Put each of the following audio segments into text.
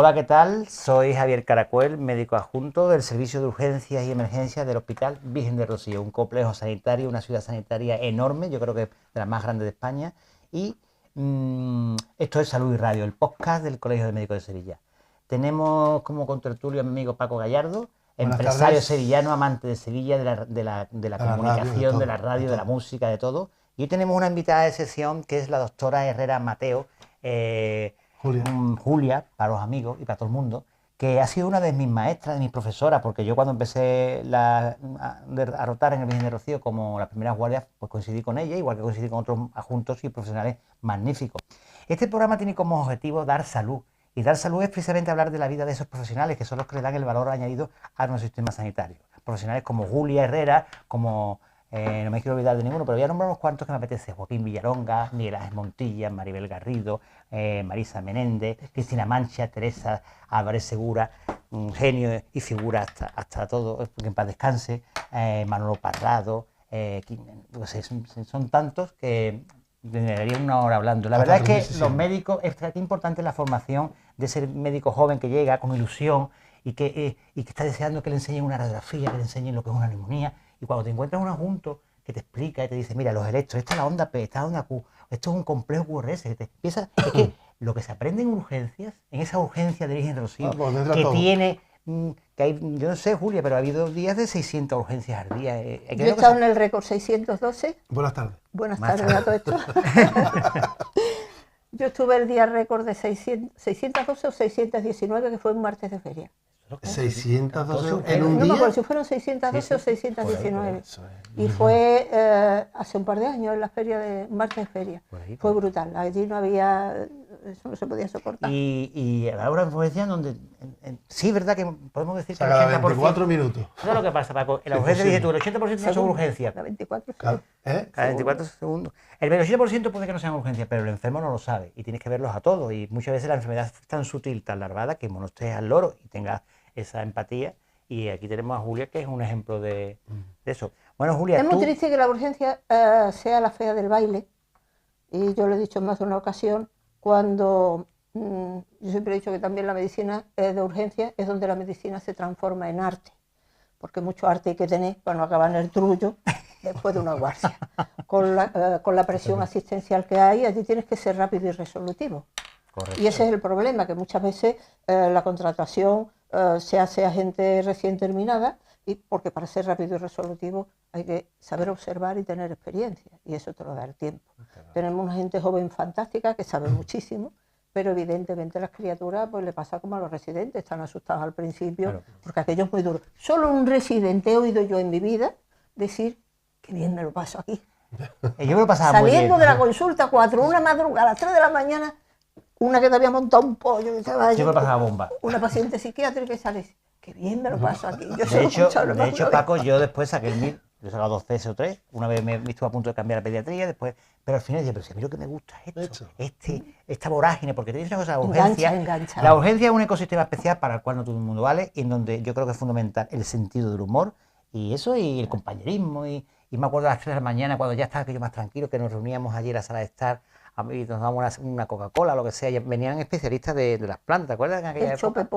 Hola, ¿qué tal? Soy Javier Caracuel, médico adjunto del Servicio de Urgencias y Emergencias del Hospital Virgen de Rocío, un complejo sanitario, una ciudad sanitaria enorme, yo creo que de las más grandes de España. Y esto es Salud y Radio, el podcast del Colegio de Médicos de Sevilla. Tenemos como contertulio a mi amigo Paco Gallardo, empresario sevillano, amante de Sevilla, de la comunicación, de la radio, de la música, de todo. Y hoy tenemos una invitada de sesión que es la doctora Herrera Mateo, Julia, para los amigos y para todo el mundo, que ha sido una de mis maestras, de mis profesoras, porque yo cuando empecé a rotar en el Virgen de Rocío como las primeras guardias, pues coincidí con ella, igual que coincidí con otros adjuntos y profesionales magníficos. Este programa tiene como objetivo dar salud, y dar salud es precisamente hablar de la vida de esos profesionales, que son los que le dan el valor añadido a nuestro sistema sanitario. Profesionales como Julia Herrera, como... no me quiero olvidar de ninguno, pero voy a nombrar unos cuantos que me apetece: Joaquín Villalonga, Miguel Ángel Montilla, Maribel Garrido, Marisa Menéndez, Cristina Mancha, Teresa Álvarez Segura, un genio y figura hasta todo, que en paz descanse, Manolo Parrado, son tantos que daría una hora hablando. La verdad es que los médicos, es importante la formación de ese médico joven que llega con ilusión y que está deseando que le enseñen una radiografía, que le enseñen lo que es una neumonía. Y cuando te encuentras un adjunto que te explica y te dice, mira, los electros, esta es la onda P, esta es la onda Q, esto es un complejo QRS, que te empieza, es que lo que se aprende en urgencias, en esa urgencia de Virgen de Rocío, que tiene, que hay, yo no sé, Julia, pero ha habido días de 600 urgencias al día. Yo he estado en el récord 612. Buenas tardes. Buenas tardes a todo esto. Yo estuve el día récord de 612 o 619, que fue un martes de feria. 612 en un día. No me acuerdo si fueron 612 o 619. Y fue hace un par de años en la feria de martes de feria. Fue brutal. Allí no había, eso no se podía soportar. Y ahora me decían donde sí, verdad que podemos decir que el 80%. 24 minutos. Eso es lo que pasa, Paco. En la urgencia dije tú, el 80% no son urgencias. Cada 24 segundos. Cada 24 segundos. El 80% puede que no sean urgencias, pero el enfermo no lo sabe y tienes que verlos a todos. Y muchas veces la enfermedad es tan sutil, tan larvada, que no estés al loro y tengas esa empatía. Y aquí tenemos a Julia, que es un ejemplo de eso. Bueno, Julia, es muy triste que la urgencia sea la fea del baile. Y yo lo he dicho en más de una ocasión, cuando yo siempre he dicho que también la medicina de urgencia es donde la medicina se transforma en arte. Porque mucho arte hay que tener para no acabar en el trullo después de una guardia. Con la presión asistencial que hay, allí tienes que ser rápido y resolutivo. Correcto. Y ese es el problema, que muchas veces la contratación se hace a gente recién terminada, porque para ser rápido y resolutivo hay que saber observar y tener experiencia, y eso te lo da el tiempo. Tenemos una gente joven fantástica que sabe muchísimo, pero evidentemente a las criaturas pues le pasa como a los residentes, están asustados al principio, porque aquello es muy duro. Solo un residente he oído yo en mi vida decir, qué bien me lo paso aquí. Yo me lo pasaba saliendo de la consulta 4, una madrugada, a las 3 de la mañana, una que te había montado un pollo, que estaba yo me pasaba bomba. Una paciente psiquiátrica y sale, qué bien me lo paso aquí. De hecho, Paco, yo después saqué el MIR, yo he sacado 2 veces o 3, una vez me estuve a punto de cambiar a pediatría, después, pero al final dije, pero si a mí lo que me gusta es esto, esta vorágine, porque te dice una cosa, la urgencia, engancha. La urgencia es un ecosistema especial para el cual no todo el mundo vale, y en donde yo creo que es fundamental el sentido del humor, y eso, y el compañerismo, y me acuerdo a las 3 de la mañana, cuando ya estaba aquello más tranquilo, que nos reuníamos allí en la sala de estar, y nos dábamos una Coca-Cola, lo que sea, y venían especialistas de las plantas, ¿te acuerdas? En aquella época?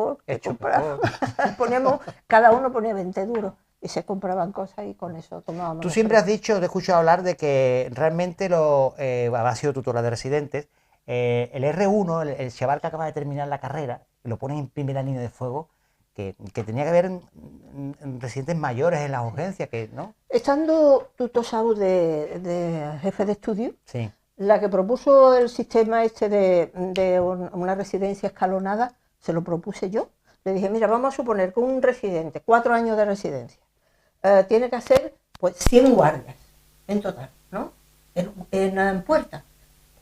Poníamos, cada uno ponía 20 duros y se compraban cosas y con eso tomábamos. Tú siempre has dicho, te he escuchado hablar de que realmente has sido tutora de residentes, el R1, el chaval que acaba de terminar la carrera, lo ponen en primera línea de fuego, que tenía que haber en residentes mayores en las urgencias, que ¿no? Estando tutor Saúl de jefe de estudio, sí. La que propuso el sistema este de una residencia escalonada, se lo propuse yo. Le dije, mira, vamos a suponer que un residente, 4 años de residencia, tiene que hacer pues 100 guardias en total, ¿no? En puerta.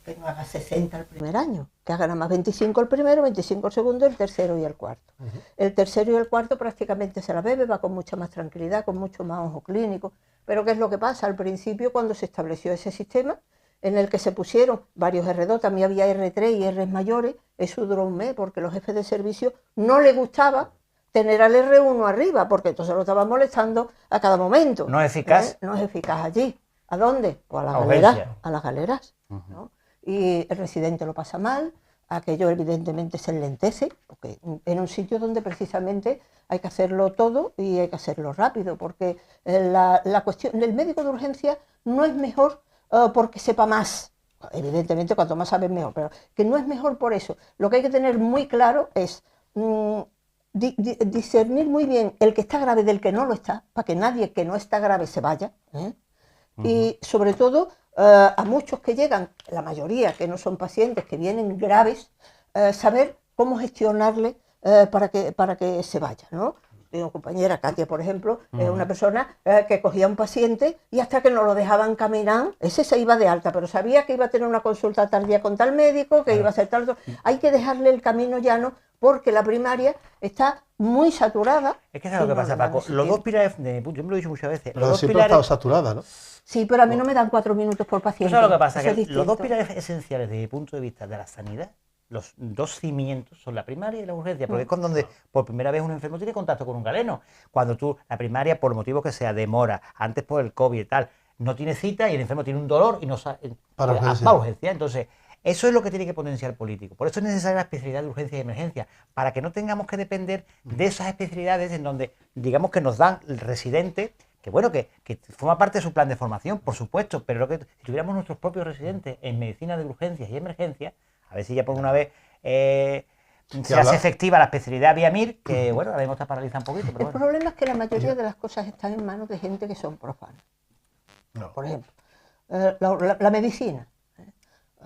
Que no haga 60 el primer año, que haga nada más 25 el primero, 25 el segundo, el tercero y el cuarto. El tercero y el cuarto prácticamente se la bebe, va con mucha más tranquilidad, con mucho más ojo clínico. Pero ¿qué es lo que pasa? Al principio, cuando se estableció ese sistema, en el que se pusieron varios R2, también había R3 y Rs mayores, eso duró un mes, porque los jefes de servicio no les gustaba tener al R1 arriba, porque entonces lo estaban molestando a cada momento. No es eficaz. No es eficaz allí. ¿A dónde? Pues a las galeras. A las galeras, ¿no? Y el residente lo pasa mal, aquello evidentemente se enlentece, porque en un sitio donde precisamente hay que hacerlo todo y hay que hacerlo rápido, porque la cuestión del médico de urgencia no es mejor porque sepa más, evidentemente cuanto más sabes mejor, pero que no es mejor por eso. Lo que hay que tener muy claro es discernir muy bien el que está grave del que no lo está, para que nadie que no está grave se vaya, y sobre todo a muchos que llegan, la mayoría que no son pacientes, que vienen graves, saber cómo gestionarle para que se vaya, ¿no? Tengo una compañera, Katia, por ejemplo, es una persona que cogía a un paciente y hasta que no lo dejaban caminar, ese se iba de alta, pero sabía que iba a tener una consulta tardía con tal médico, que iba a hacer tal... Hay que dejarle el camino llano porque la primaria está muy saturada. Es que es lo que pasa, Paco. Los dos pilares, yo me lo he dicho muchas veces. Pero siempre ha estado saturada, ¿no? Sí, pero a mí no me dan 4 minutos por paciente. ¿Sabes lo que pasa? Que los dos pilares esenciales desde mi punto de vista de la sanidad, los dos cimientos son la primaria y la urgencia, porque es con donde por primera vez un enfermo tiene contacto con un galeno. Cuando tú, la primaria, por motivo que sea, demora, antes por el COVID y tal, no tiene cita y el enfermo tiene un dolor y no sabe, para urgencia. Entonces, eso es lo que tiene que potenciar el político. Por eso es necesaria la especialidad de urgencia y emergencia, para que no tengamos que depender de esas especialidades en donde, digamos, que nos dan el residente, que bueno, que forma parte de su plan de formación, por supuesto, pero si tuviéramos nuestros propios residentes en medicina de urgencias y emergencias, a ver si ya por una vez se hace efectiva la especialidad vía MIR, que bueno, ahora mismo está paralizada un poquito. Pero el problema es que la mayoría de las cosas están en manos de gente que son profanos. No. Por ejemplo, la medicina,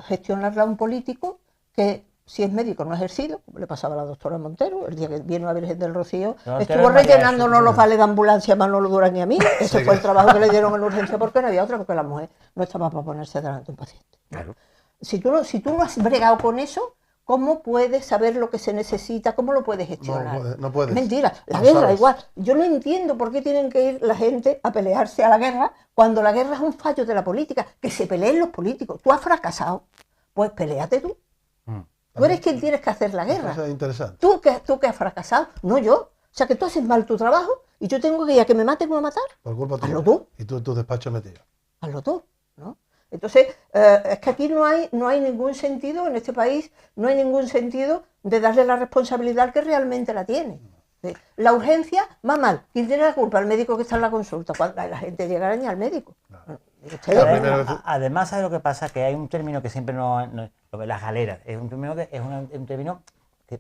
gestionarla a un político que, si es médico no ha ejercido, como le pasaba a la doctora Montero, el día que vino a Virgen del Rocío, estuvo rellenándonos los vales de ambulancia a Manolo Durán y a mí. Ese fue el trabajo que le dieron en urgencia, porque no había otra, porque la mujer no estaba para ponerse delante de un paciente. Claro. Si tú no has bregado con eso, ¿cómo puedes saber lo que se necesita? ¿Cómo lo puedes gestionar? No puedes. Mentira, la guerra igual. Yo no entiendo por qué tienen que ir la gente a pelearse a la guerra cuando la guerra es un fallo de la política. Que se peleen los políticos. Tú has fracasado, pues peléate tú. Tú eres quien tienes que hacer la guerra. Eso es interesante. Tú que has fracasado, no yo. O sea, que tú haces mal tu trabajo y yo tengo que ir a que me maten o a matar. Por culpa tuya. Hazlo tú. Y tú en tu despacho metido. Hazlo tú, ¿no? Entonces, es que aquí no hay ningún sentido, en este país, no hay ningún sentido de darle la responsabilidad al que realmente la tiene. La urgencia va mal. ¿Quién tiene la culpa? El médico que está en la consulta. Cuando la gente llegará ni al médico. Claro. Además, ¿sabes lo que pasa? Que hay un término que siempre no lo de las galeras. Es un término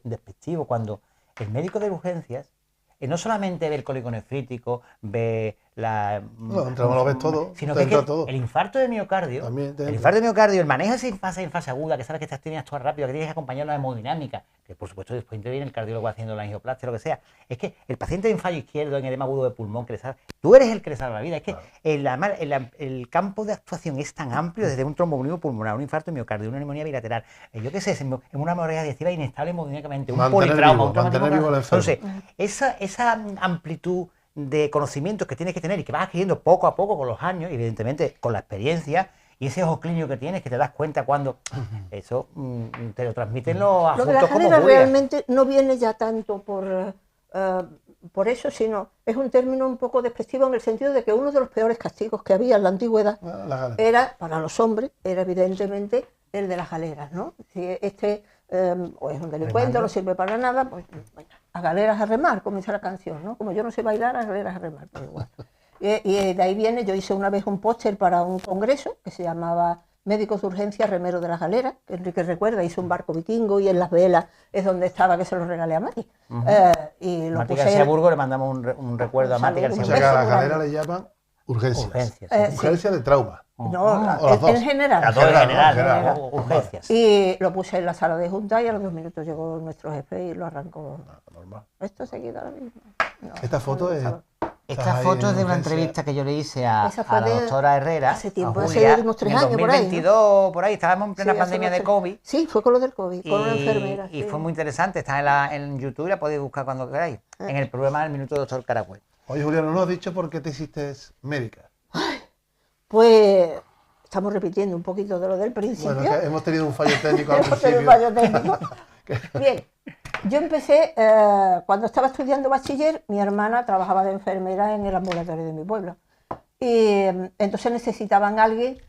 despectivo. Cuando el médico de urgencias no solamente ve el cólico nefrítico, ve la... No, lo ves todo, sino que el infarto de miocardio, el manejo en fase aguda, que sabes que estás teniendo que actuar rápido, que tienes que acompañar la hemodinámica, que por supuesto después interviene el cardiólogo haciendo la angioplastia, lo que sea. Es que el paciente en fallo izquierdo, en edema agudo de pulmón, tú eres el que le salva la vida. Es que el campo de actuación es tan amplio, desde un tromboembolismo pulmonar, un infarto de miocardio, una neumonía bilateral, yo qué sé, en una hemorragia digestiva inestable hemodinámicamente, un politrauma, un traumatismo. Entonces, esa amplitud de conocimientos que tienes que tener y que vas adquiriendo poco a poco con los años, y evidentemente con la experiencia, y ese ojo clínico que tienes, que te das cuenta cuando eso te lo transmiten los adultos. Lo de la galera realmente no viene ya tanto por eso, sino es un término un poco despectivo en el sentido de que uno de los peores castigos que había en la antigüedad era, para los hombres, era evidentemente el de las galeras, ¿no? Si o es un delincuente, no sirve para nada, pues bueno, a galeras a remar, como dice la canción, ¿no? Como yo no sé bailar, a galeras a remar, pero igual. Y de ahí viene, yo hice una vez un póster para un congreso que se llamaba Médicos de Urgencia, Remero de las Galeras, que Enrique recuerda, hizo un barco vikingo y en las velas es donde estaba, que se lo regalé a Mati. Y lo Mati García Burgos, le mandamos un recuerdo a Mati García Burgos. O sea que a las galeras le llaman urgencias. Urgencias de trauma. No, en general. A todo en general, urgencias. Y lo puse en la sala de junta y a los 2 minutos llegó nuestro jefe y lo arrancó. Normal. Esto seguido ahora mismo. No, esta foto es... Esta foto es de una entrevista que yo le hice a la doctora Herrera. Hace tiempo, hace unos 3 años, 2022, por ahí, estábamos en plena pandemia de COVID. Sí, fue con lo del COVID, con una enfermera. Y fue muy interesante, está en YouTube, la podéis buscar cuando queráis, en el programa del Minuto Doctor Caracol. Oye, Julián, ¿no nos has dicho por qué te hiciste médica? Ay, pues estamos repitiendo un poquito de lo del principio. Bueno, es que hemos tenido un fallo técnico al Hemos principio. tenido un fallo técnico. Bien. Yo empecé, cuando estaba estudiando bachiller, mi hermana trabajaba de enfermera en el ambulatorio de mi pueblo. Y entonces necesitaban a alguien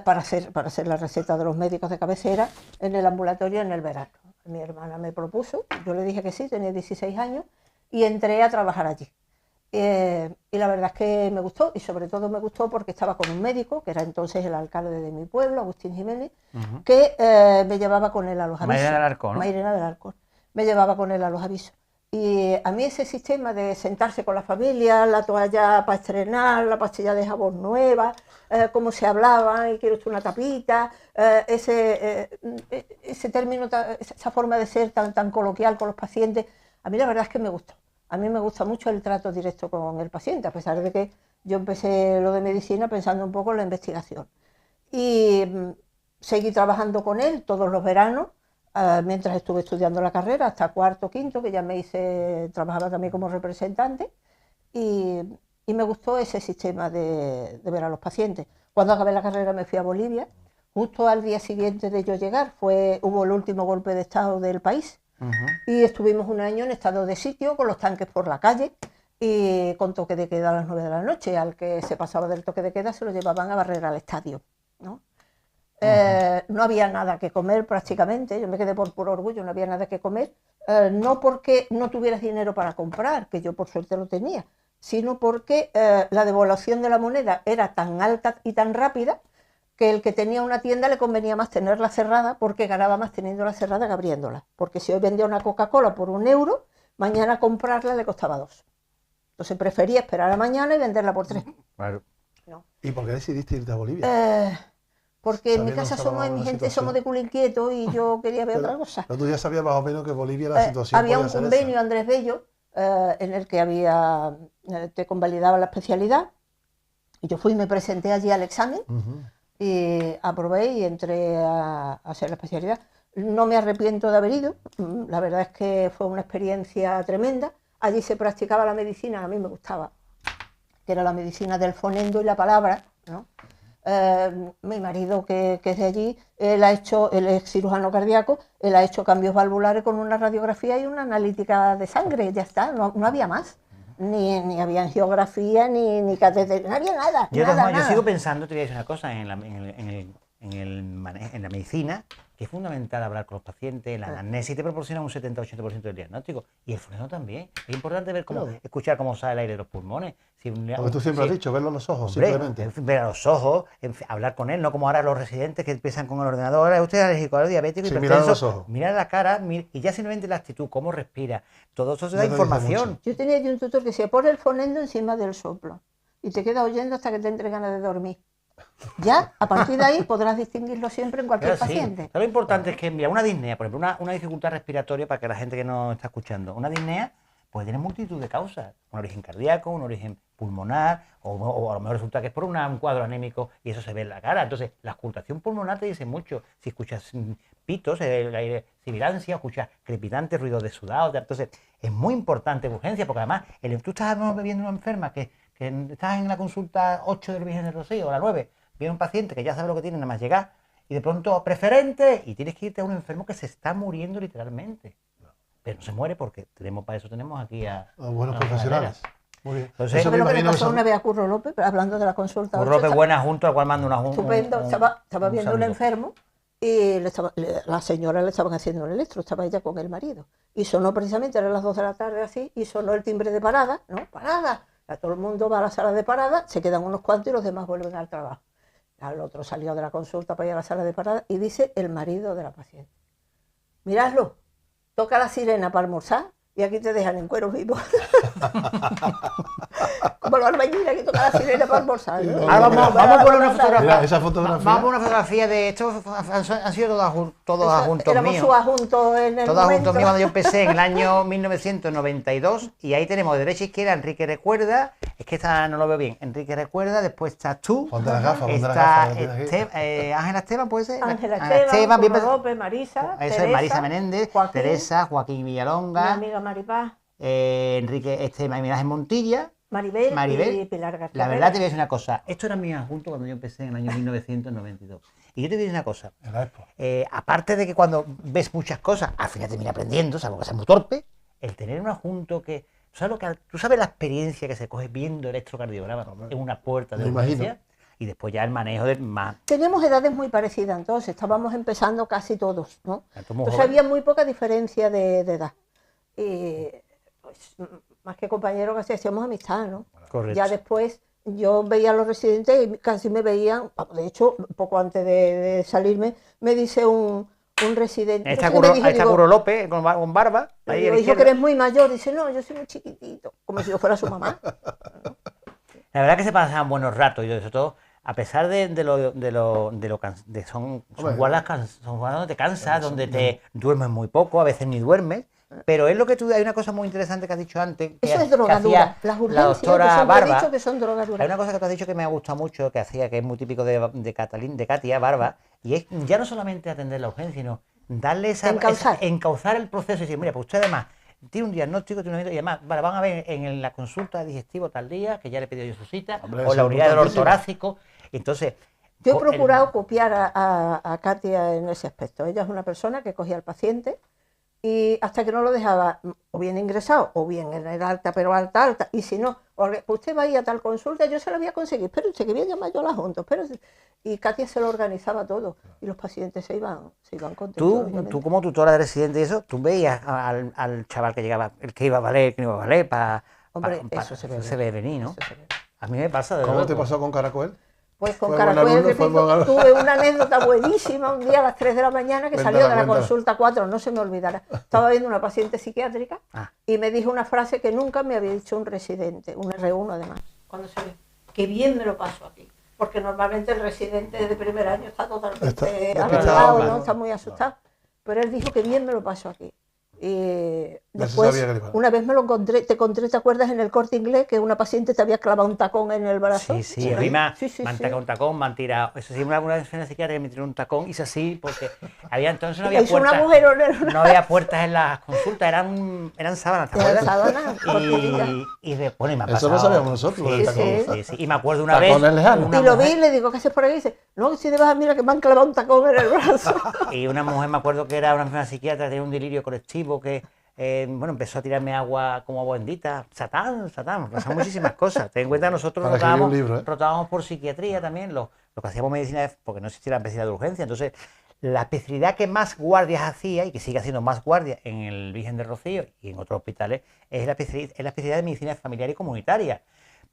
para hacer la receta de los médicos de cabecera en el ambulatorio en el verano. Mi hermana me propuso, yo le dije que sí, tenía 16 años, y entré a trabajar allí. Y la verdad es que me gustó, y sobre todo me gustó porque estaba con un médico, que era entonces el alcalde de mi pueblo, Agustín Jiménez, que me llevaba con él a los avisos. Mairena del Arcón, ¿no? Mairena del Arcón. Me llevaba con él a los avisos. Y a mí ese sistema de sentarse con la familia, la toalla para estrenar, la pastilla de jabón nueva, cómo se hablaba, y quiero usted una tapita, ese término, esa forma de ser tan coloquial con los pacientes, a mí la verdad es que me gustó. A mí me gusta mucho el trato directo con el paciente, a pesar de que yo empecé lo de medicina pensando un poco en la investigación. Y seguí trabajando con él todos los veranos, mientras estuve estudiando la carrera, hasta cuarto, quinto, que ya trabajaba también como representante, y me gustó ese sistema de ver a los pacientes. Cuando acabé la carrera me fui a Bolivia, justo al día siguiente de yo llegar, hubo el último golpe de estado del país, y estuvimos un año en estado de sitio, con los tanques por la calle, y con toque de queda a las 9 de la noche. Al que se pasaba del toque de queda se lo llevaban a barrer al estadio, ¿no? No había nada que comer prácticamente, yo me quedé por puro orgullo, no había nada que comer, no porque no tuvieras dinero para comprar, que yo por suerte lo tenía, sino porque la devaluación de la moneda era tan alta y tan rápida que el que tenía una tienda le convenía más tenerla cerrada, porque ganaba más teniéndola cerrada que abriéndola, porque si hoy vendía una Coca-Cola por 1 euro, mañana comprarla le costaba 2. Entonces prefería esperar a mañana y venderla por 3. Claro. No. ¿Y por qué decidiste irte a Bolivia? Porque en mi casa mi gente somos de culo inquieto y yo quería ver otra cosa. Pero tú ya sabías más o menos que Bolivia la situación había un convenio, Andrés Bello, en el que te convalidaba la especialidad, y yo fui y me presenté allí al examen, y aprobé y entré a hacer la especialidad. No me arrepiento de haber ido, la verdad es que fue una experiencia tremenda. Allí se practicaba la medicina, a mí me gustaba, que era la medicina del fonendo y la palabra, ¿no? Mi marido, que es de allí, él es cirujano cardíaco, él ha hecho cambios valvulares con una radiografía y una analítica de sangre, ya está, no había más. Ni había angiografía, ni catéter, no había nada. Yo nada. sigo pensando, te voy a decir una cosa, en la medicina, que es fundamental hablar con los pacientes, la anamnesis te proporciona un 70-80% del diagnóstico, y el fonendo también. Es importante ver escuchar cómo sale el aire de los pulmones. Porque tú siempre has dicho, verlo a los ojos, hombre, simplemente. Ver a los ojos, hablar con él, no como ahora los residentes que empiezan con el ordenador, usted es alérgico, es diabético, sí, mirar a los ojos. Mirar la cara, y ya simplemente la actitud, cómo respira, todo eso se da información. Yo tenía un tutor que decía, pon el fonendo encima del soplo, y te queda oyendo hasta que te entre ganas de dormir. Ya, a partir de ahí podrás distinguirlo siempre en cualquier paciente. Lo importante es que, mira, una disnea, por ejemplo, una dificultad respiratoria, para que la gente que nos está escuchando, una disnea puede tener multitud de causas, un origen cardíaco, un origen pulmonar, o a lo mejor resulta que es por un cuadro anémico y eso se ve en la cara. Entonces, la auscultación pulmonar te dice mucho. Si escuchas pitos, el aire, sibilancia, escuchas crepitantes, ruidos de sudado, entonces es muy importante urgencia, porque además tú estás viendo una enferma que estás en la consulta 8 del Virgen del Rocío o la 9, viene un paciente que ya sabe lo que tiene, nada más llegar, y de pronto preferente, y tienes que irte a un enfermo que se está muriendo literalmente. Pero no se muere porque para eso tenemos aquí a buenos profesionales. Muy bien. Entonces, eso me pasó una vez a Curro López, hablando de la consulta. Curro López, buena junto, al cual mando una junta. Estupendo, estaba viendo un enfermo y la señora le estaban haciendo un electro, estaba ella con el marido. Y sonó precisamente, eran las 2 de la tarde así, y sonó el timbre de parada, ¿no? ¡Parada! Todo el mundo va a la sala de parada, se quedan unos cuantos y los demás vuelven al trabajo. Al otro salió de la consulta para ir a la sala de parada y dice el marido de la paciente: miradlo, toca la sirena para almorzar y aquí te dejan en cuero vivo. Como los albañiles que tocan la sirena para almorzar, ¿no? Ahora vamos a poner una fotografía. Mira, esa fotografía. Vamos a poner una fotografía de estos, han sido todos adjuntos míos. Éramos sus adjuntos en el todos momento. Adjuntos míos cuando yo empecé en el año 1992, y ahí tenemos de derecha a izquierda Enrique Recuerda, es que esta no lo veo bien, Enrique Recuerda, después estás tú, ponte las gafas, está Ángela Esteban, ¿puede ser? Ángela Esteban, Curro López, Marisa, eso Teresa, es Marisa Menéndez, Joaquín, Teresa, Joaquín Villalonga, mi amiga Maripaz, Enrique Miguel Montilla, Maribel y Pilar García. La verdad te voy a decir una cosa, esto era mi adjunto cuando yo empecé en el año 1992. Y yo te voy a decir una cosa, aparte de que cuando ves muchas cosas, al final terminas aprendiendo, salvo que seas muy torpe, el tener un adjunto que... ¿Tú sabes la experiencia que se coge viendo electrocardiograma en una puerta de urgencia? y después ya el manejo de más. Teníamos edades muy parecidas, entonces estábamos empezando casi todos, ¿no? Entonces joven. había muy poca diferencia de edad. Y pues, más que compañeros, casi hacíamos amistad, ¿no? Correcto. Ya después yo veía a los residentes y casi me veían, de hecho, poco antes de salirme, me dice un residente. Ahí está Curro López con barba. Ahí dijo que eres muy mayor, dice, no, yo soy muy chiquitito, como si yo fuera su mamá. La verdad que se pasaban buenos ratos y sobre todo, a pesar son guardas donde te cansas, donde te duermes muy poco, a veces ni duermes. Pero es lo que hay una cosa muy interesante que has dicho antes. Eso es drogadura. Las urgencias, la doctora Barba. Dicho que son drogaduras. Hay una cosa que tú has dicho que me ha gustado mucho, que hacía, que es muy típico de Katia Barba, y es ya no solamente atender la urgencia, sino darle encauzar el proceso y decir, mira, pues usted además tiene un diagnóstico, y además van a ver en la consulta de digestivo tal día, que ya le he pedido yo su cita, o la unidad de dolor torácico. Entonces, yo he procurado copiar a Katia en ese aspecto. Ella es una persona que cogía al paciente y hasta que no lo dejaba o bien ingresado o bien en el alta, pero alta, y si no, usted va a ir a tal consulta, yo se la voy a conseguir, pero usted que viene a llamar yo a la junta, y Katia se lo organizaba todo y los pacientes se iban contentos. Tú como tutora de residente y eso, tú veías al chaval que llegaba, el que iba a valer, el que no iba a valer, eso se ve venir, ¿no? A mí me pasa. ¿Cómo te pasó con Caracuel? Pues con Caracuel, repito, tuve una anécdota buenísima un día a las 3 de la mañana que salió de la consulta 4, no se me olvidará. Estaba viendo una paciente psiquiátrica y me dijo una frase que nunca me había dicho un residente, un R1 además, cuando se ve, qué bien me lo paso aquí, porque normalmente el residente de primer año está totalmente alarmado, ¿no? Está muy asustado, pero él dijo que bien me lo paso aquí. Y después, una vez me lo encontré, ¿te acuerdas en el Corte Inglés que una paciente te había clavado un tacón en el brazo? Sí, a mí me han tacado un tacón, me han tirado, eso sí, una vez en la psiquiatra me tiró un tacón, hice así, porque entonces no había puertas, no había puertas en las consultas, eran sábanas, ¿te acuerdas? Y me ha pasado. Eso lo sabíamos nosotros. Sí, y me acuerdo una vez. Y lo vi y le digo, ¿qué haces por ahí? Y dice, no, si te vas a mirar que me han clavado un tacón en el brazo. Y una mujer, me acuerdo que era una enfermera psiquiatra, tenía un delirio colectivo, que empezó a tirarme agua como agua bendita, Satán, pasaron muchísimas cosas. Ten en cuenta que nosotros rotábamos por psiquiatría también, lo que hacíamos medicina, porque no existía la especialidad de urgencia, entonces la especialidad que más guardias hacía y que sigue haciendo más guardias en el Virgen del Rocío y en otros hospitales es la especialidad de medicina familiar y comunitaria.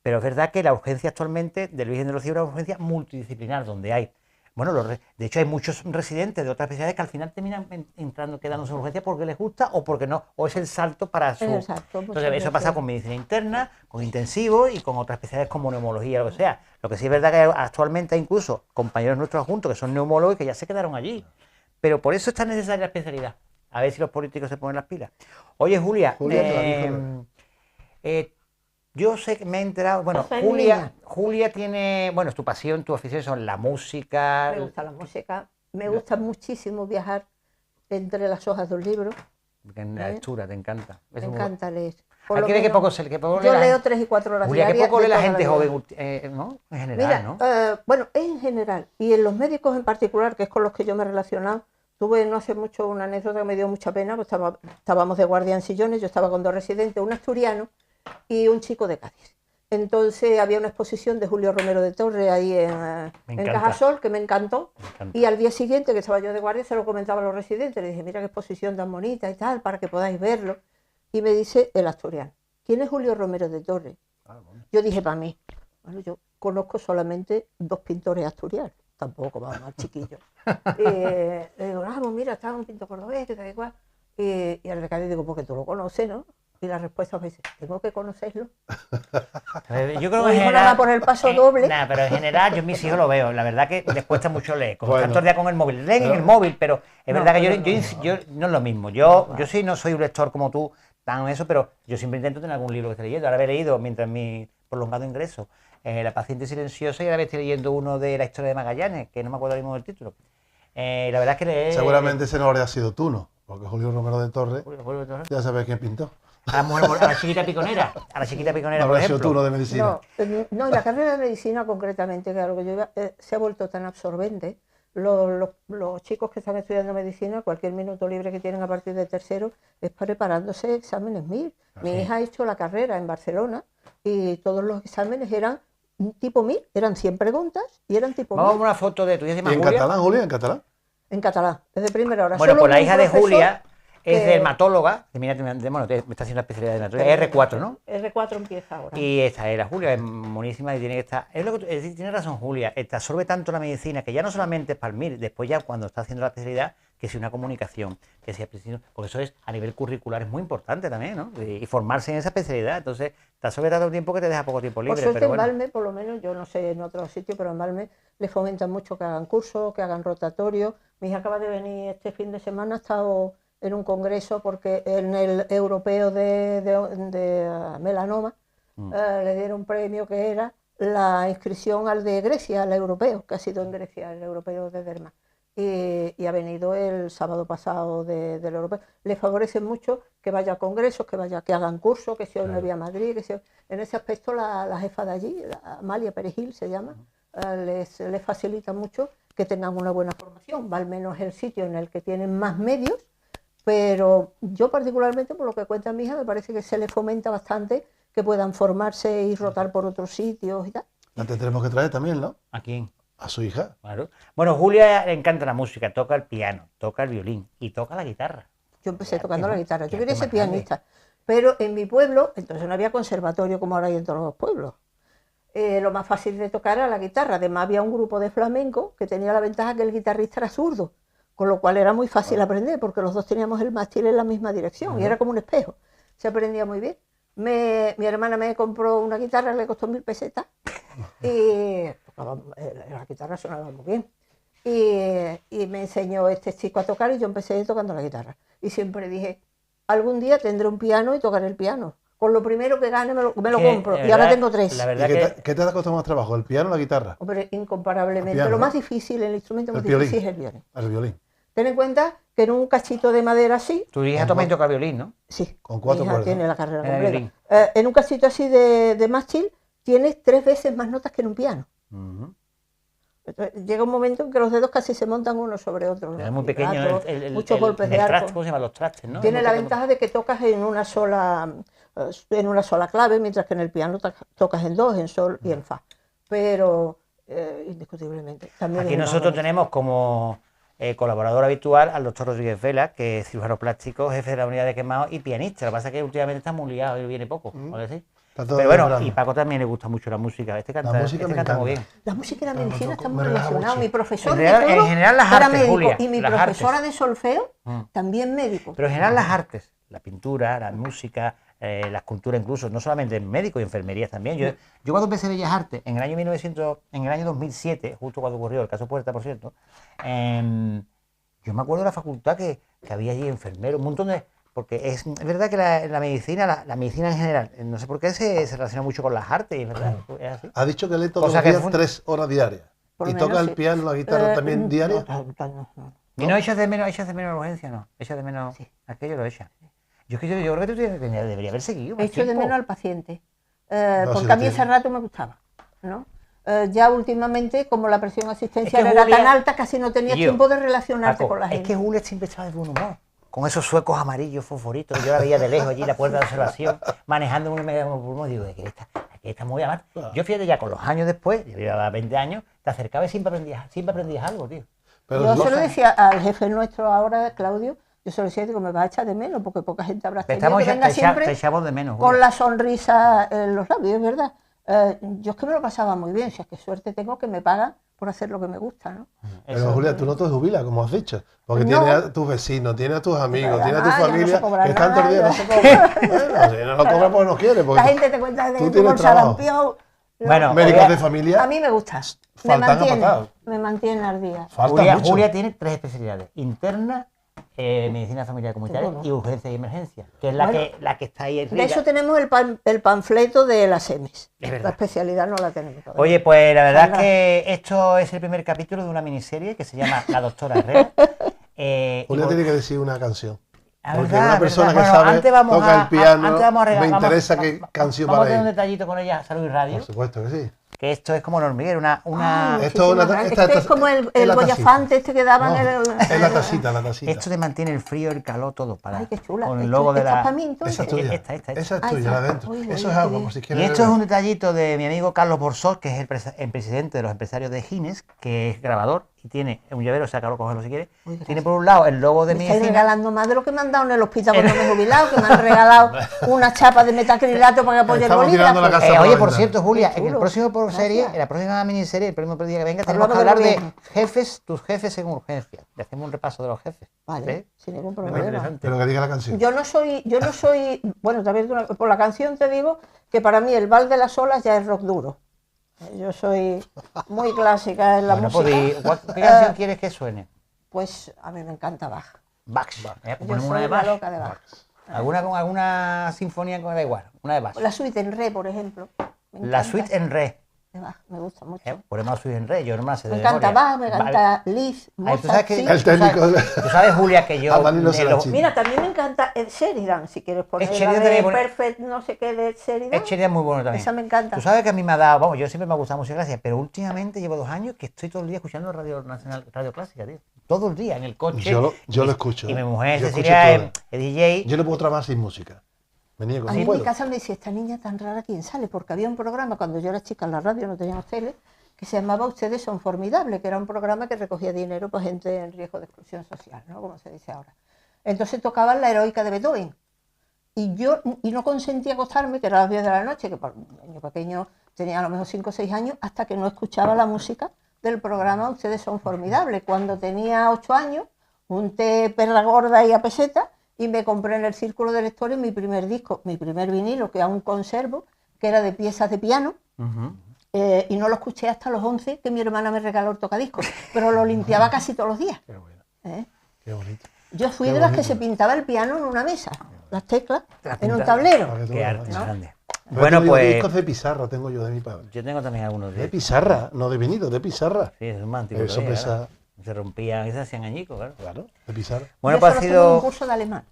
Pero es verdad que la urgencia actualmente del Virgen del Rocío es una urgencia multidisciplinar, donde hay, de hecho hay muchos residentes de otras especialidades que al final terminan quedándose en urgencia porque les gusta o porque no, o es el salto para su... Entonces eso pasa con medicina interna, con intensivo y con otras especialidades como neumología, lo que sea. Lo que sí es verdad que actualmente hay incluso compañeros nuestros adjuntos que son neumólogos y que ya se quedaron allí. Pero por eso es tan necesaria la especialidad. A ver si los políticos se ponen las pilas. Oye, Julia, yo sé que me he enterado, Julia tiene, es tu pasión, tu afición son la música. Me gusta la música, me gusta muchísimo viajar entre las hojas de un libro. En la lectura, te encanta. Me encanta leer. Aquí ve que poco yo leo 3 y 4 horas Julia, diarias. que poco lee la gente joven, ¿no? En general, ¿no? Bueno, en general, y en los médicos en particular, que es con los que yo me he relacionado, tuve no hace mucho una anécdota que me dio mucha pena, pues estábamos de guardia en sillones, yo estaba con 2 residentes, un asturiano y un chico de Cádiz. Entonces había una exposición de Julio Romero de Torre ahí en Cajasol, que me encantó. Y al día siguiente, que estaba yo de guardia, se lo comentaba a los residentes, le dije, mira qué exposición tan bonita y tal, para que podáis verlo. Y me dice el asturiano, ¿quién es Julio Romero de Torre? Yo dije, para mí, yo conozco solamente 2 pintores asturianos, tampoco, más chiquillos. Le digo, pues mira, estaba un pintor cordobés, que tal y cual. Y al becario digo, porque tú lo conoces, ¿no? Y la respuesta me dice, ¿tengo que conocerlo? Yo creo que en general, por el paso doble. Pero en general yo mis hijos lo veo, la verdad que les cuesta mucho leer, tanto el día con el móvil, leen en el móvil, pero es verdad que yo no es lo mismo, yo sí no soy un lector como tú, tan eso, pero yo siempre intento tener algún libro que esté leyendo. Ahora he leído, mientras mi prolongado ingreso, La paciente silenciosa, y ahora estoy leyendo uno de la historia de Magallanes, que no me acuerdo ahora mismo del título. La verdad es que seguramente ese no habría sido tú, ¿no? Porque Julio Romero de Torre, ya sabes quién pintó. A la chiquita piconera, por ejemplo. De medicina. No, la carrera de medicina concretamente, claro, que se ha vuelto tan absorbente. Los chicos que están estudiando medicina, cualquier minuto libre que tienen a partir de tercero, es preparándose exámenes MIR. Mi hija ha hecho la carrera en Barcelona y todos los exámenes eran tipo 1000, eran 100 preguntas y eran tipo Vamos a 1000. una foto de tu hija, se llama ¿Y en Julia. catalán, Julia? ¿En catalán? En catalán, desde primera hora. Bueno, Solo pues la un hija de profesor Julia es que- dermatóloga. Mira, bueno, me está haciendo la especialidad de dermatología. R4, ¿no? R4 empieza ahora. Y esta es la Julia, es monísima y tiene que estar. Es lo que es decir, tiene razón Julia, te absorbe tanto la medicina que ya no solamente es Palmir, después ya cuando está haciendo la especialidad, que sea una comunicación, que sea preciso, porque eso es a nivel curricular es muy importante también, ¿no? Y formarse en esa especialidad, entonces te absorbe tanto tiempo que te deja poco tiempo Por libre. suerte Pero en bueno. Valme, por lo menos, yo no sé en otros sitios, pero en Valme les fomentan mucho que hagan cursos, que hagan rotatorios. Mi hija acaba de venir este fin de semana, ha estado en un congreso porque en el europeo de melanoma le dieron un premio que era la inscripción al de Grecia, al europeo, que ha sido en Grecia, el europeo de derma. Y ha venido el sábado pasado del europeo. Le favorece mucho que vaya a congresos, que hagan cursos, que si hoy me voy a Madrid, en ese aspecto la jefa de allí, la Amalia Perejil se llama, les facilita mucho que tengan una buena formación. Va al menos el sitio en el que tienen más medios, pero yo particularmente, por lo que cuenta mi hija, me parece que se les fomenta bastante que puedan formarse y rotar por otros sitios y tal. La tendremos que traer también, ¿no? ¿A quién? A su hija. Claro. Bueno, Julia le encanta la música, toca el piano, toca el violín y toca la guitarra. Yo empecé Ya, tocando qué la ma- guitarra, ya, yo quería qué ser más grande. pianista, pero en mi pueblo, entonces no había conservatorio como ahora hay en todos los pueblos. Lo más fácil de tocar era la guitarra, además había un grupo de flamenco que tenía la ventaja que el guitarrista era zurdo, con lo cual era muy fácil aprender, porque los dos teníamos el mástil en la misma dirección y era como un espejo, se aprendía muy bien. Mi hermana me compró una guitarra, le costó 1000 pesetas y la guitarra sonaba muy bien. Y me enseñó este chico a tocar y yo empecé tocando la guitarra. Y siempre dije, algún día tendré un piano y tocaré el piano. Con lo primero que gane me lo Que, compro. de Y ahora verdad, tengo 3. la ¿Y verdad qué te ha costado más trabajo, el piano o la guitarra? Hombre, incomparablemente. Piano, Lo ¿no? más difícil, el instrumento más El difícil violín. es el violín. El violín. Ten en cuenta que en un cachito de madera así, Tu hija también toca violín, ¿no? sí, Con 4 mi hija cuerdas. tiene la carrera Era completa. violín. En un cachito así de mástil tienes 3 veces más notas que en un piano. Ujú. Entonces, llega un momento en que los dedos casi se montan uno sobre otro. Es muy Y pequeño gatos, muchos golpes de traste, arco. ¿cómo se llaman los trastes, no? Tiene Es la muy pequeño. ventaja de que tocas en una sola clave, mientras que en el piano tocas en dos, en sol y en fa. Pero indiscutiblemente. También Aquí es una nosotros bonita. tenemos como colaborador habitual al doctor Rodríguez Vela, que es cirujano plástico, jefe de la unidad de quemados y pianista. Lo que pasa es que últimamente está muy liado y viene poco, ¿vale? Sí. Está todo Pero bueno, verano. y Paco también le gusta mucho la música. Este canta, música me canta muy encanta. bien. La música y la Claro, medicina están me muy relaja relacionados. mucho. Mi profesor En general las era artes, médico Julia, y mi las profesora artes. de solfeo Mm. también médico. Pero en general las artes, la pintura, la música, la escultura incluso, no solamente en médicos y enfermerías también. Yo cuando empecé Bellas Artes, en el año 2007, justo cuando ocurrió el caso Puerta, por cierto, yo me acuerdo de la facultad que había allí enfermeros, un montón de... Porque es verdad que la medicina, la medicina en general, no sé por qué se relaciona mucho con las artes, y es verdad, es así. Ha dicho que lee todos Cosa los que días fue- 3 horas diarias. Por ¿Y lo toca menos, el sí. piano, la guitarra también diaria? No. Y no echas de menos la urgencia, no. Echas de menos Sí. aquello, lo echas. Yo creo que tú debería haber seguido. más Echo de tiempo. menos al paciente, No, porque sí a mí lo ese tiene. rato me gustaba, ¿no? Ya últimamente, como la presión asistencial Es que era Julia- tan alta, casi no tenías Y yo, tiempo de relacionarte Paco, con la es gente. que Julia siempre estaba de buen humor. Con esos suecos amarillos, fosforitos, que yo la veía de lejos allí, la puerta de observación, manejando un pulmón, digo, aquí está muy amable. Yo fíjate, ya con los años después, yo llevaba 20 años, te acercabas y siempre aprendías algo, tío. Pero Yo lo- se lo decía al jefe nuestro ahora, Claudio, yo se lo decía, digo, me vas a echar de menos, porque poca gente habrá Te, tenido que venga te siempre echamos de menos, con Julia. la sonrisa en los labios, es verdad. Yo es que me lo pasaba muy bien, si es que suerte tengo que me pagan por hacer lo que me gusta, ¿no? Pero Eso. Julia, tú no te jubilas, como has dicho. Porque No. tienes a tus vecinos, tienes a tus amigos, Pero tienes a tu nada, ya no familia se cobra que están todo el nada, día. ya No se se cobra. Bueno, si no lo cobra, pues no quiere. Porque La gente te cuenta de tú que tienes como el trabajo. sarampión. No. Bueno, Médicos Julia- de familia. A mí me gusta, Faltan apartados. me mantiene al día. Falta mucho. Julia tiene 3 especialidades: interna, medicina familiar comunitaria Bueno. y urgencia y emergencia, que es la, Bueno, la que está ahí en De eso tenemos el panfleto de las EMES. Es verdad. La especialidad no la tenemos todavía. Oye, pues la verdad es Sandra. que esto es el primer capítulo de una miniserie que se llama La Doctora Herrera. Y Julia por- tiene que decir una canción. Ah, Porque verdad, una persona verdad. que Bueno, sabe, antes vamos toca a- el piano, antes vamos a regalar- me vamos- interesa qué canción vamos a para tener un él. detallito con ella, Salud y Radio, Por supuesto que sí. que esto es como el hormiguero, una Esto es como el bollafante este que daban. Es la tacita. Esto te mantiene el frío, el calor, todo. Ay, qué chula. Con el logo de la... Esa es tuya. Esta. Esa es tuya, la de dentro. Eso es agua, por si Y quieres. esto es un detallito de mi amigo Carlos Borsot, que es el presidente de los empresarios de Gines, que es grabador y tiene un llavero, o sea, que lo cogerlo si quieres. Tiene por un lado el logo de mi Estáis vecina. regalando más de lo que me han dado en el hospital cuando me he jubilado, que me han regalado una chapa de metacrilato para que apoye el Estamos tirando la bolígrafo. casa. Oye, por por la cierto, Julia, Qué en el chulo. próximo Gracias. en la próxima miniserie, el próximo día que venga, tenemos que Hablamos de hablar de gobierno. jefes, tus jefes en urgencia. Le hacemos un repaso de los jefes. Vale, ¿Sí? sin ningún Muy problema. interesante. Pero que diga la canción. Yo no soy, bueno, también por la canción te digo que para mí el Val de las Olas ya es rock duro. Yo soy muy clásica en la Bueno, música. ¿qué canción quieres que suene? Pues a mí me encanta Bach. Bach. Yo Ponemos soy una de una Bach. loca de Bach. ¿Alguna sinfonía que me da igual? Una de Bach. La suite en re, por ejemplo. Me La encanta. suite en re. De Bach, me gusta mucho. Ponemos la suite en re, yo no me la sé de Me encanta memoria. Bach, me encanta Liszt, Ay, tú sabes Mozart. que sí. El técnico de- tú sabes, Julia, que yo A Danilo se la chica. Mira, también me encanta Ed Sheridan, si quieres poner Ed la Sheridan de también pone- Perfect, no sé qué de Ed Sheridan. Ed Sheeran es muy bueno también. Esa me encanta. Tú sabes que a mí me ha dado, vamos, yo siempre me ha gustado música clásica, pero últimamente llevo 2 años que estoy todo el día escuchando Radio Nacional, Radio Clásica, tío. Todo el día en el coche. Yo lo Y- escucho. Y mi mujer, Yo escucho Cecilia, todo. es DJ. Yo no puedo trabajar sin música. Me niego, A no mí en puedo. mi casa me decía, esta niña tan rara, ¿quién sale? Porque había un programa, cuando yo era chica en la radio, no teníamos tele, que se llamaba Ustedes son formidables, que era un programa que recogía dinero para gente en riesgo de exclusión social, ¿no? Como se dice ahora. Entonces tocaban la heroica de Beethoven. Y no consentía acostarme, que era a las 10 de la noche, que por un niño pequeño tenía a lo mejor 5 o 6 años, hasta que no escuchaba la música del programa Ustedes son formidables. Cuando tenía 8 años, junté Perra Gorda y A Peseta, y me compré en el Círculo de Lectores mi primer disco, mi primer vinilo, que aún conservo, que era de piezas de piano. Ujú. Y no lo escuché hasta los 11, que mi hermana me regaló el tocadiscos, pero lo limpiaba casi todos los días. Qué bueno, ¿eh? qué bonito. Yo fui Qué de las que bonito. se pintaba el piano en una mesa, las teclas, Las en un pintaba. tablero. Para que tú Qué veas. arte ¿no? más grande. Pero Bueno, te digo, pues discos de pizarra tengo yo de mi padre. yo tengo también algunos De de pizarra, no de vinilo, de pizarra. Sí, es más antiguo Eso todavía, pesa- claro. Se rompían y se hacían añicos, claro. Claro, de pizarra. Bueno, Yo pues ha solo tengo un sido... curso de alemán.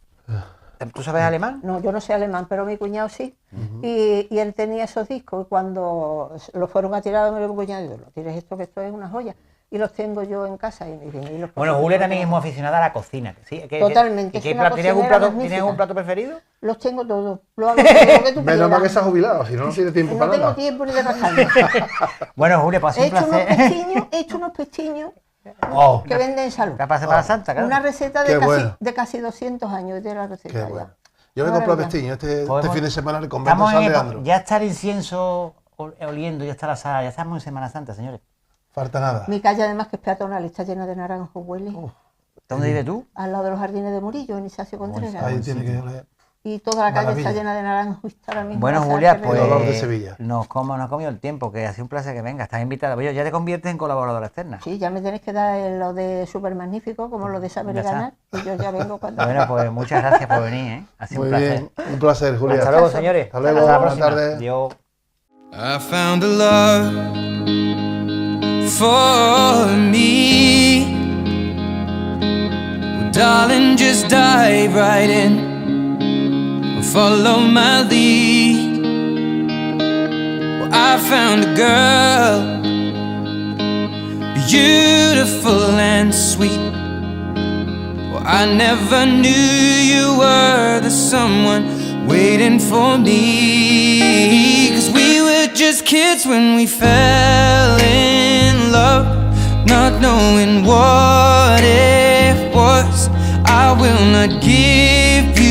¿Tú sabes alemán? No, yo no sé alemán, pero mi cuñado sí. Y él tenía esos discos y cuando los fueron a tirar, me lo mi cuñado, no tires esto, que esto es una joya. Y los tengo yo en casa y mis vinilos. Bueno, pues, Julia los también es tengo. muy aficionada a la cocina. ¿Sí? Totalmente, ¿Y es una ¿Tienes algún cocinera plato, magnífica. ¿tienes algún plato preferido? Los tengo todos. Lo hago todo lo que tú Menos mal que quieras. se ha jubilado, si no, no tiene tiempo No para tengo nada. tiempo ni de rascarme. Bueno, Julia, pues ha He sido un hecho unos placer. pestiños, he hecho unos pestiños Oh, que venden en salud. Capaz de Semana Santa, claro. Una receta Qué de casi, bueno. de casi 200 años de la receta. qué ya. bueno. Yo me he comprado Maravilla. pestiño este Podemos- fin de semana en el convento Estamos de San en Leandro. ya está el incienso oliendo, ya está la sala, ya estamos en Semana Santa, señores. Falta nada. Mi calle además que es peatonal, está llena de naranjos, huele. ¿Dónde vives tú? Al lado de los jardines de Murillo, en Isacio Contreras. Ahí tiene que ir. Y toda la calle Maravilla. está llena de naranjos y está ahora mismo. Bueno, la sal Julia, que me pues El olor de doy. Sevilla. nos ha comido el tiempo, que ha sido un placer que venga, estás invitada. Oye, ya te conviertes en colaboradora externa. Sí, ya me tenéis que dar lo de Super Magnífico, como lo de Saber Ya y está. Ganar, y yo ya vengo cuando... Bueno, pues muchas gracias por venir, ¿eh? Ha sido Muy un placer. bien, un placer, Julia. Hasta luego, señores. Hasta luego, Hasta la buenas próxima. tardes. Adiós. I found a love for me. Well, darling, just dive right in. Follow my lead. Well, I found a girl, beautiful and sweet. Well, I never knew you were the someone waiting for me. 'Cause we were just kids when we fell in love, not knowing what it was. I will not give you